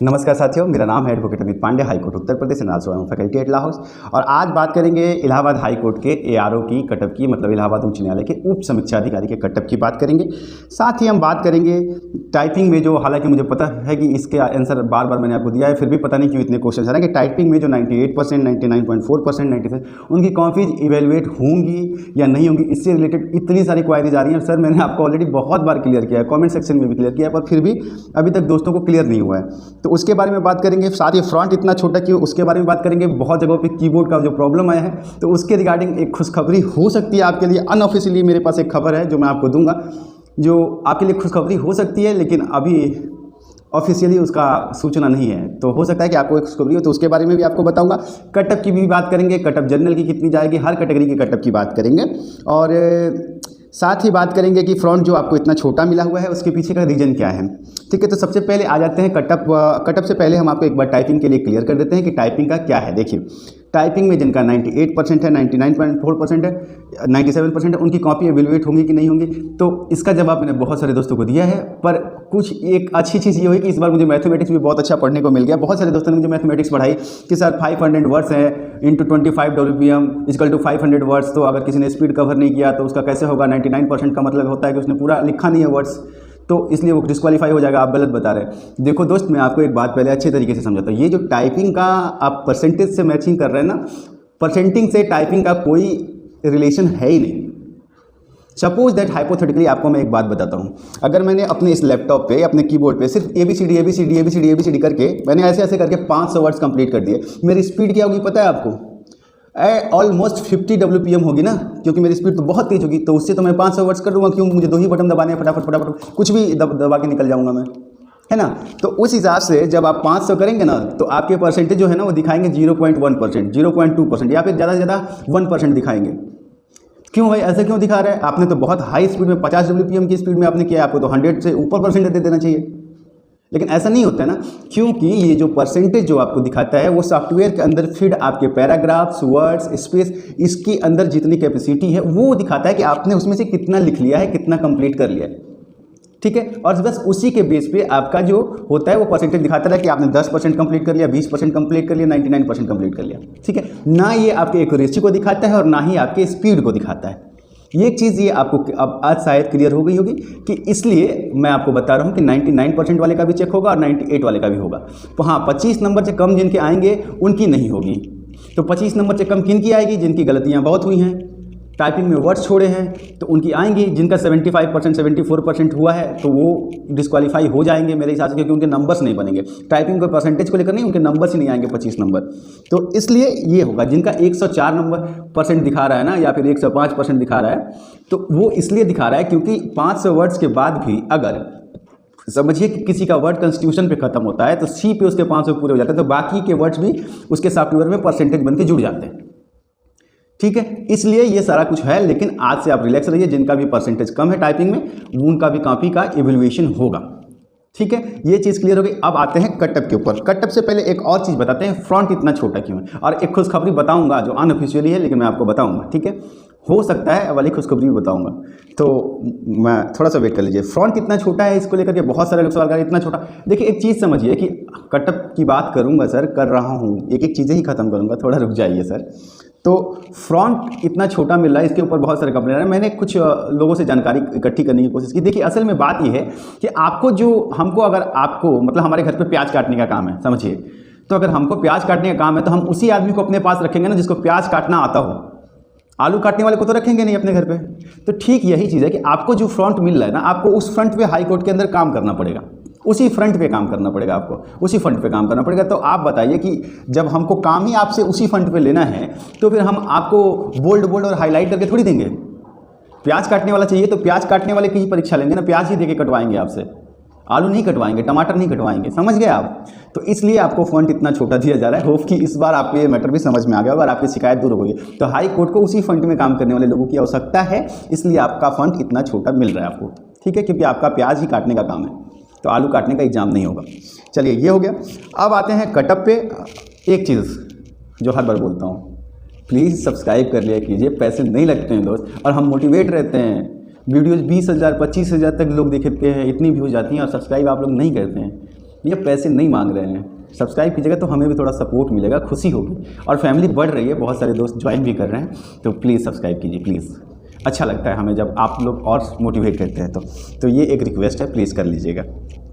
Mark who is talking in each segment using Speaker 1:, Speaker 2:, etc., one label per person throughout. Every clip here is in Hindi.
Speaker 1: नमस्कार साथियों, मेरा नाम है advocate Amit Pandey, high court Uttar Pradesh and also I am faculty at Law House. और आज बात करेंगे इलाहाबाद हाई कोर्ट के एआरओ की कटअप की, मतलब इलाहाबाद उच्च न्यायालय के उप समीक्षा अधिकारी के कटअप की बात करेंगे। साथ ही हम बात करेंगे टाइपिंग में जो, हालांकि मुझे पता है कि इसके आंसर बार बार मैंने आपको दिया है, फिर भी पता नहीं क्यों इतने क्वेश्चन आ रहे हैं कि टाइपिंग में जो 98%, 99.4%, 97 उनकी कॉपीज इवेलुएट होंगी या नहीं होंगी, इससे रिलेटेड इतनी सारी क्वायरीज आ रही हैं। सर मैंने आपको ऑलरेडी बहुत बार क्लियर किया है, कॉमेंट सेक्शन में भी क्लियर किया है, पर फिर भी अभी तक दोस्तों को क्लियर नहीं हुआ है, तो उसके बारे में बात करेंगे। साथ ही फ्रंट इतना छोटा क्यों, उसके बारे में बात करेंगे। बहुत जगहों पे कीबोर्ड का जो प्रॉब्लम आया है, तो उसके रिगार्डिंग एक खुशखबरी हो सकती है आपके लिए। अनऑफिशियली मेरे पास एक खबर है जो मैं आपको दूंगा, जो आपके लिए खुशखबरी हो सकती है, लेकिन अभी ऑफिशियली उसका सूचना नहीं है, तो हो सकता है कि आपको एक खुशखबरी हो, तो उसके बारे में भी आपको बताऊंगा। कटअप की भी बात करेंगे, कटअप जनरल की कितनी जाएगी, हर कैटेगरी की कटअप की बात करेंगे। और साथ ही बात करेंगे कि फ्रंट जो आपको इतना छोटा मिला हुआ है उसके पीछे का रीज़न क्या है। ठीक है, तो सबसे पहले आ जाते हैं कटअप से पहले हम आपको एक बार टाइपिंग के लिए क्लियर कर देते हैं कि टाइपिंग का क्या है। देखिए, टाइपिंग में जिनका 98% है, 99.4% है, 97% है, उनकी कॉपी एवेलुएट होंगी कि नहीं होंगी, तो इसका जवाब मैंने बहुत सारे दोस्तों को दिया है। पर कुछ एक अच्छी चीज़ ये हुई कि इस बार मुझे मैथमेटिक्स भी बहुत अच्छा पढ़ने को मिल गया। बहुत सारे दोस्तों ने मुझे मैथमेटिक्स पढ़ाई कि सर 500 वर्ड्स है into 25 WPM equal to 500 words, तो अगर किसी ने स्पीड कवर नहीं किया तो उसका कैसे होगा। 99% का मतलब होता है कि उसने पूरा लिखा नहीं है वर्ड्स, तो इसलिए वो डिस्क्वालीफाई हो जाएगा। आप गलत बता रहे हैं। देखो दोस्त, मैं आपको एक बात पहले अच्छे तरीके से समझाता हूँ। ये जो टाइपिंग का आप परसेंटेज से मैचिंग कर रहे हैं ना, परसेंटिंग से टाइपिंग का कोई रिलेशन है ही नहीं। सपोज दैट हाइपोथेटिकली आपको मैं एक बात बताता हूँ, अगर मैंने अपने इस लैपटॉप पे, अपने कीबोर्ड पे सिर्फ ABCD करके मैंने ऐसे करके 500 वर्ड्स कंप्लीट कर दिए, मेरी स्पीड क्या होगी पता है आपको? ऑलमोस्ट 50 WPM होगी ना, क्योंकि मेरी स्पीड तो बहुत तेज होगी। तो उससे तो मैं 500 वर्ड्स कर दूंगा, क्यों? मुझे 2 ही बटन दबाने हैं, फटाफट कुछ भी दबा के निकल जाऊंगा मैं, है ना। तो उस हिसाब से जब आप 500 करेंगे ना, तो आपके परसेंटेज जो है ना वो दिखाएंगे 0.1%, 0.2% या फिर ज़्यादा से ज़्यादा 1% दिखाएंगे। क्यों भाई, ऐसे क्यों दिखा रहे हैं? आपने तो बहुत हाई स्पीड में 50 WPM की स्पीड में आपने किया, आपको तो 100 से ऊपर परसेंटेज दे देना चाहिए, लेकिन ऐसा नहीं होता है ना, क्योंकि ये जो परसेंटेज जो आपको दिखाता है वो सॉफ्टवेयर के अंदर फीड आपके पैराग्राफ्स, वर्ड्स, स्पेस, इसकी अंदर जितनी कैपेसिटी है वो दिखाता है कि आपने उसमें से कितना लिख लिया है, कितना कंप्लीट कर लिया है। ठीक है, और बस उसी के बेस पे आपका जो होता है वो परसेंटेज दिखाता है कि आपने 10% कंप्लीट कर लिया, 20% कंप्लीट कर लिया, 99% कंप्लीट कर लिया। ठीक है, ना ये आपके एक्यूरेसी को दिखाता है और ना ही आपके स्पीड को दिखाता है। ये चीज़ ये आपको अब आज शायद क्लियर हो गई होगी कि इसलिए मैं आपको बता रहा हूँ कि 99% वाले का भी चेक होगा और 98 वाले का भी होगा। तो हाँ, 25 नंबर से कम जिनके आएंगे उनकी नहीं होगी। तो 25 नंबर से कम किन की आएगी? जिनकी गलतियाँ बहुत हुई हैं, टाइपिंग में वर्ड्स छोड़े हैं, तो उनकी आएंगी। जिनका 75%, 74% हुआ है तो वो डिस्क्वालीफाई हो जाएंगे मेरे हिसाब से, क्योंकि उनके नंबर्स नहीं बनेंगे। टाइपिंग के परसेंटेज को लेकर नहीं, उनके नंबर्स ही नहीं आएंगे 25 नंबर। तो इसलिए ये होगा। जिनका 104 नंबर परसेंट दिखा रहा है ना, या फिर 105% दिखा रहा है, तो वो इसलिए दिखा रहा है क्योंकि 500 वर्ड्स के बाद भी अगर समझिए कि किसी का वर्ड कॉन्स्टिट्यूशन पे खत्म होता है तो सी पे उसके 500 पूरे हो जाते हैं, तो बाकी के वर्ड्स भी उसके सॉफ्टवेयर में परसेंटेज बन के जुड़ जाते हैं। ठीक है, इसलिए ये सारा कुछ है। लेकिन आज से आप रिलैक्स रहिए, जिनका भी परसेंटेज कम है टाइपिंग में उनका भी कॉपी का इवैल्यूएशन होगा। ठीक है, ये चीज़ क्लियर हो गई। अब आते हैं कटअप के ऊपर। कटअप से पहले एक और चीज़ बताते हैं, फ्रंट इतना छोटा क्यों है, और एक खुशखबरी बताऊंगा जो अनऑफिशियली है, लेकिन मैं आपको बताऊंगा। ठीक है, हो सकता है वाली खुशखबरी भी बताऊंगा, तो मैं थोड़ा सा वेट कर लीजिए। फ्रंट इतना छोटा है, इसको लेकर के बहुत सारे लोग सवाल कर रहे हैं, इतना छोटा। देखिए, एक चीज़ समझिए कि कटअप की बात करूंगा सर, कर रहा हूँ, एक एक चीज़ें ही खत्म करूंगा, थोड़ा रुक जाइए सर। तो फ्रंट इतना छोटा मिल रहा है, इसके ऊपर बहुत सारे कंप्लेंट आ रहे हैं। मैंने कुछ लोगों से जानकारी इकट्ठी करने की कोशिश की। देखिए, असल में बात यह है कि आपको जो हमको अगर आपको मतलब हमारे घर पे प्याज काटने का काम है, समझिए, तो अगर हमको प्याज काटने का काम है तो हम उसी आदमी को अपने पास रखेंगे ना जिसको प्याज काटना आता हो। आलू काटने वाले को तो रखेंगे नहीं अपने घर पे। तो ठीक यही चीज़ है कि आपको जो फ्रंट मिल रहा है ना, आपको उस फ्रंट पे हाई कोर्ट के अंदर काम करना पड़ेगा, उसी फ्रंट पे काम करना पड़ेगा, आपको उसी फ्रंट पे काम करना पड़ेगा। तो आप बताइए कि जब हमको काम ही आपसे उसी फ्रंट पे लेना है, तो फिर हम आपको बोल्ड और हाईलाइट करके थोड़ी देंगे। प्याज काटने वाला चाहिए तो प्याज काटने वाले की ही परीक्षा लेंगे ना, प्याज ही देके कटवाएंगे आपसे, आलू नहीं कटवाएंगे, टमाटर नहीं कटवाएंगे। समझ गए आप? तो इसलिए आपको फ्रंट इतना छोटा दिया जा रहा है। होप कि इस बार आपको ये मैटर भी समझ में आ गया होगा और आपकी शिकायत दूर होगी। तो हाई कोर्ट को उसी फ्रंट में काम करने वाले लोगों की आवश्यकता है, इसलिए आपका फ्रंट इतना छोटा मिल रहा है आपको। ठीक है, क्योंकि आपका प्याज ही काटने का काम है, तो आलू काटने का एग्जाम नहीं होगा। चलिए, ये हो गया। अब आते हैं कटअप पे। एक चीज़ जो हर बार बोलता हूँ, प्लीज़ सब्सक्राइब कर लिया कीजिए, पैसे नहीं लगते हैं दोस्त, और हम मोटिवेट रहते हैं। वीडियोज़ 20,000 25,000 तक लोग देखते हैं, इतनी व्यूज जाती हैं और सब्सक्राइब आप लोग नहीं करते हैं। भैया पैसे नहीं मांग रहे हैं, सब्सक्राइब कीजिएगा तो हमें भी थोड़ा सपोर्ट मिलेगा, खुशी होगी, और फैमिली बढ़ रही है, बहुत सारे दोस्त ज्वाइन भी कर रहे हैं, तो प्लीज़ सब्सक्राइब कीजिए प्लीज़। अच्छा लगता है हमें जब आप लोग और मोटिवेट करते हैं तो ये एक रिक्वेस्ट है, प्लीज़ कर लीजिएगा,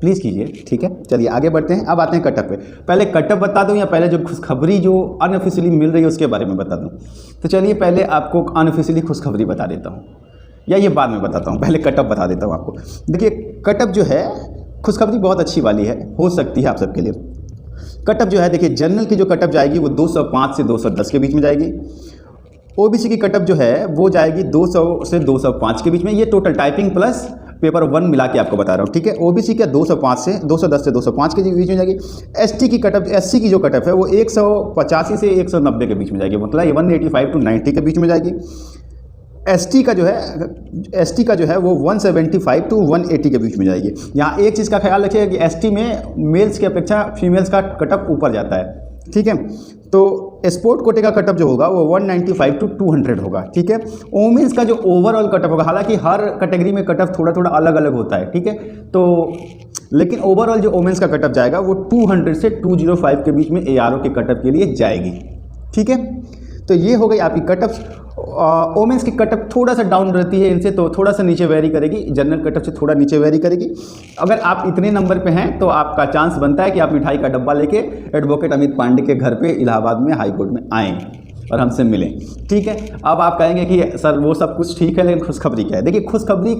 Speaker 1: प्लीज़ कीजिए, ठीक है। चलिए आगे बढ़ते हैं। अब आते हैं कटअप पे। पहले कटअप बता दूं या पहले जो खुशखबरी जो अनऑफिशियली मिल रही है उसके बारे में बता दूं? तो चलिए पहले आपको अनऑफिशियली खुशखबरी बता देता हूँ, या ये बाद में बताता हूँ, पहले कटअप बता देता हूँ आपको। देखिए कटअप जो है खुशखबरी बहुत अच्छी वाली है, हो सकती है आप सबके लिए। कटअप जो है देखिए, जनरल की जो कटअप जाएगी वो 205 से 210 के बीच में जाएगी। ओबीसी की कटअप जो है वो जाएगी 200 से 205 के बीच में। ये टोटल टाइपिंग प्लस पेपर 1 मिला के आपको बता रहा हूँ, ठीक है। ओबीसी का 205 से 210 से 205 के बीच में जाएगी। एसटी की कटअप, एससी की जो कटअप है वो 185 से 190 के बीच में जाएगी, मतलब 185 टू 90 के बीच में जाएगी। एसटी का जो है वो 175 टू 180 के बीच में जाएगी। यहाँ एक चीज़ का ख्याल रखिएगा कि एसटी में मेल्स की अपेक्षा फीमेल्स का कटअप ऊपर जाता है, ठीक है। तो स्पोर्ट कोटे का कटअप जो होगा वो 195 टू 200 होगा, ठीक है। वोमेंस का जो ओवरऑल कटअप होगा, हालांकि हर कैटेगरी में कटअप थोड़ा थोड़ा अलग अलग होता है, ठीक है, तो लेकिन ओवरऑल जो वोमेंस का कटअप जाएगा वो 200 से 205 के बीच में एआरओ के कटअप के लिए जाएगी, ठीक है। तो ये हो गई आपकी कटअप्स। वोमेंस की कटअप थोड़ा सा डाउन रहती है इनसे, तो थोड़ा सा नीचे वेरी करेगी, जनरल कटअप से थोड़ा नीचे वेरी करेगी। अगर आप इतने नंबर पे हैं तो आपका चांस बनता है कि आप मिठाई का डब्बा लेके एडवोकेट अमित पांडे के घर पे इलाहाबाद में हाई कोर्ट में आएँ और हमसे मिलें, ठीक है। अब आप कहेंगे कि सर वो सब कुछ ठीक है लेकिन खुशखबरी क्या है? देखिए खुशखबरी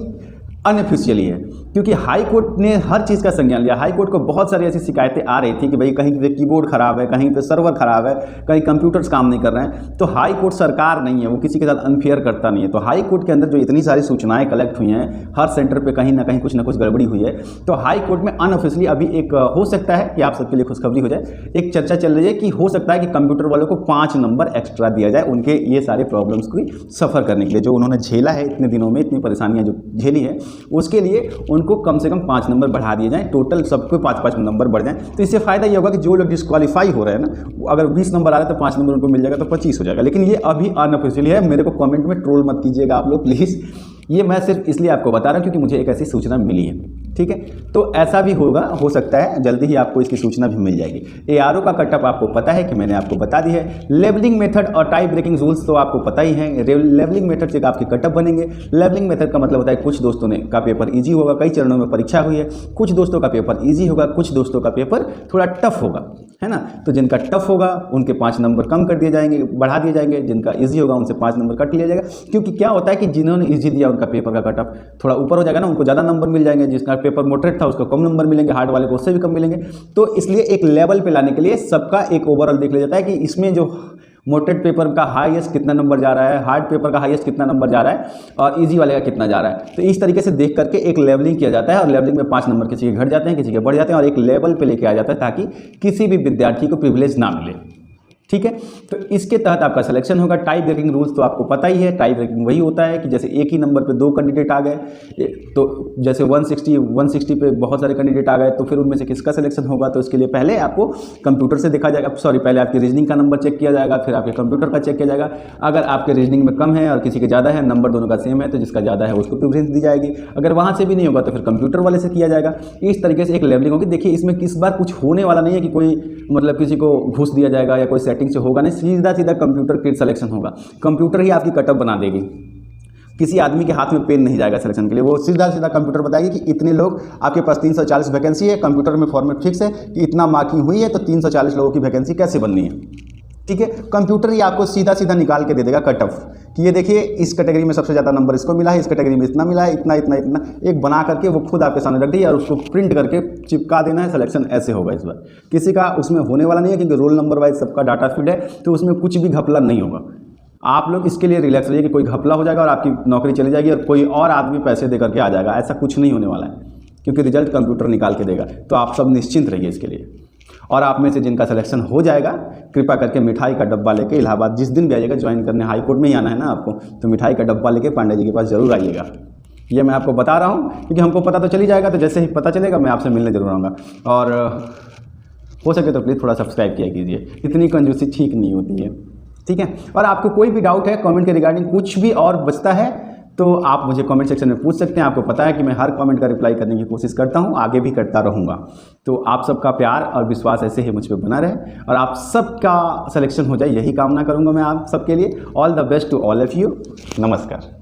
Speaker 1: अनऑफिशियली है, क्योंकि हाई कोर्ट ने हर चीज़ का संज्ञान लिया। हाई कोर्ट को बहुत सारी ऐसी शिकायतें आ रही थी कि भाई कहीं पे कीबोर्ड ख़राब है, कहीं पे सर्वर ख़राब है, कहीं कंप्यूटर्स काम नहीं कर रहे हैं। तो हाई कोर्ट सरकार नहीं है, वो किसी के साथ अनफेयर करता नहीं है। तो हाई कोर्ट के अंदर जो इतनी सारी सूचनाएं कलेक्ट हुई हैं, हर सेंटर पर कहीं ना कुछ गड़बड़ी हुई है। तो हाई कोर्ट में अनऑफिशियली अभी एक हो सकता है कि आप सबके लिए खुशखबरी हो जाए, एक चर्चा चल रही है कि हो सकता है कि कंप्यूटर वालों को 5 नंबर एक्स्ट्रा दिया जाए उनके ये सारे प्रॉब्लम्स को सफ़र करने के लिए, जो उन्होंने झेला है इतने दिनों में, इतनी परेशानियाँ जो झेली है उसके लिए उनको कम से कम 5 नंबर बढ़ा दिए जाएं, टोटल सबको 5-5 नंबर बढ़ जाएं। तो इससे फ़ायदा ये होगा कि जो लोग डिस्क्वालीफाई हो रहे हैं ना, अगर 20 नंबर आ रहा है तो 5 नंबर उनको मिल जाएगा, तो 25 हो जाएगा। लेकिन ये अभी अनऑफिशियली है, मेरे को कमेंट में ट्रोल मत कीजिएगा आप लोग प्लीज़, ये मैं सिर्फ इसलिए आपको बता रहा हूँ क्योंकि मुझे एक ऐसी सूचना मिली है, ठीक है। तो ऐसा भी होगा, हो सकता है जल्दी ही आपको इसकी सूचना भी मिल जाएगी। एआरओ का कटअप आपको पता है कि मैंने आपको बता दी है। लेवलिंग मेथड और टाई ब्रेकिंग रूल्स तो आपको पता ही है। लेवलिंग मेथड से आपके कटअप बनेंगे। लेवलिंग मेथड का मतलब होता है कुछ दोस्तों ने का पेपर ईजी होगा, कई चरणों में परीक्षा हुई है, कुछ दोस्तों का पेपर ईजी होगा, कुछ दोस्तों का पेपर थोड़ा टफ होगा, है ना। तो जिनका टफ होगा उनके 5 नंबर कम कर दिए जाएंगे, बढ़ा दिए जाएंगे, जिनका ईजी होगा उनसे 5 नंबर कट लिया जाएगा। क्योंकि क्या होता है कि जिन्होंने ईजी दिया उनका पेपर का कटअप थोड़ा ऊपर हो जाएगा ना, उनको ज़्यादा नंबर मिल जाएंगे, जिसका पेपर मोटरेट था उसको कम नंबर मिलेंगे, हार्ड वाले को उससे भी कम मिलेंगे। तो इसलिए एक लेवल पे लाने के लिए सबका एक ओवरऑल देख लिया जाता है कि इसमें जो मोटरेट पेपर का हाईएस्ट कितना नंबर जा रहा है, हार्ड पेपर का हाईएस्ट कितना नंबर जा रहा है और इजी वाले का कितना जा रहा है। तो इस तरीके से देख करके एक लेवलिंग किया जाता है और लेवलिंग में 5 नंबर किसी के घट जाते हैं, किसी के बढ़ जाते हैं और एक लेवल पे लेके आ जाता है ताकि किसी भी विद्यार्थी को प्रिविलेज ना मिले, ठीक है। तो इसके तहत आपका सिलेक्शन होगा। टाई ब्रेकिंग रूल्स तो आपको पता ही है। टाई ब्रेकिंग वही होता है कि जैसे एक ही नंबर पे 2 कैंडिडेट आ गए, तो जैसे 160 पे बहुत सारे कैंडिडेट आ गए, तो फिर उनमें से किसका सिलेक्शन होगा, तो इसके लिए पहले आपको कंप्यूटर से देखा जाएगा, पहले आपकी रीजनिंग का नंबर चेक किया जाएगा, फिर आपके कंप्यूटर का चेक किया जाएगा। अगर आपके रीजनिंग में कम है और किसी के ज़्यादा है, नंबर दोनों का सेम है, तो जिसका ज़्यादा है उसको प्रेफरेंस दी जाएगी। अगर वहाँ से भी नहीं होगा तो फिर कंप्यूटर वाले से किया जाएगा। इस तरीके से एक लेवलिंग होगी। देखिए इसमें किस बार कुछ होने वाला नहीं है कि कोई मतलब किसी को घूस दिया जाएगा या कोई सेटिंग से होगा नहीं, सीधा कंप्यूटर के सिलेक्शन होगा। कंप्यूटर ही आपकी कटअप बना देगी, किसी आदमी के हाथ में पेन नहीं जाएगा सिलेक्शन के लिए, वो सीधा कंप्यूटर बताएगी कि इतने लोग आपके पास 340 वैकेंसी है, कंप्यूटर में फॉर्मेट फिक्स है कि इतना मार्किंग हुई है तो 340 लोगों की वैकेंसी कैसे बननी है, ठीक है। कंप्यूटर ही आपको सीधा निकाल के दे देगा कटअप कि ये देखिए इस कैटेगरी में सबसे ज़्यादा नंबर इसको मिला है, इस कैटेगरी में इतना मिला है, इतना एक बना करके वो खुद आपके सामने रख दी और उसको प्रिंट करके चिपका देना है। सिलेक्शन ऐसे होगा इस बार, किसी का उसमें होने वाला नहीं है क्योंकि रोल नंबर वाइज सबका डाटा फीड है, तो उसमें कुछ भी घपला नहीं होगा। आप लोग इसके लिए रिलैक्स रहिए कि कोई घपला हो जाएगा और आपकी नौकरी चली जाएगी और कोई और आदमी पैसे दे करके आ जाएगा, ऐसा कुछ नहीं होने वाला है क्योंकि रिजल्ट कंप्यूटर निकाल के देगा। तो आप सब निश्चिंत रहिए इसके लिए। और आप में से जिनका सिलेक्शन हो जाएगा कृपा करके मिठाई का डब्बा लेके इलाहाबाद जिस दिन भी आइएगा, ज्वाइन करने हाई कोर्ट में ही आना है ना आपको, तो मिठाई का डब्बा लेके पांडे जी के पास जरूर आइएगा। ये मैं आपको बता रहा हूँ क्योंकि हमको पता तो चली जाएगा, तो जैसे ही पता चलेगा मैं आपसे मिलने जरूर आऊँगा। और हो सके तो प्लीज़ थोड़ा सब्सक्राइब किया कीजिए, इतनी कंजूसी ठीक नहीं होती है, ठीक है। और आपको कोई भी डाउट है कमेंट के रिगार्डिंग कुछ भी और बचता है तो आप मुझे कमेंट सेक्शन में पूछ सकते हैं। आपको पता है कि मैं हर कमेंट का रिप्लाई करने की कोशिश करता हूँ, आगे भी करता रहूँगा। तो आप सबका प्यार और विश्वास ऐसे ही मुझ पर बना रहे और आप सबका सिलेक्शन हो जाए, यही कामना करूँगा मैं आप सबके लिए। All the best to all of you. नमस्कार।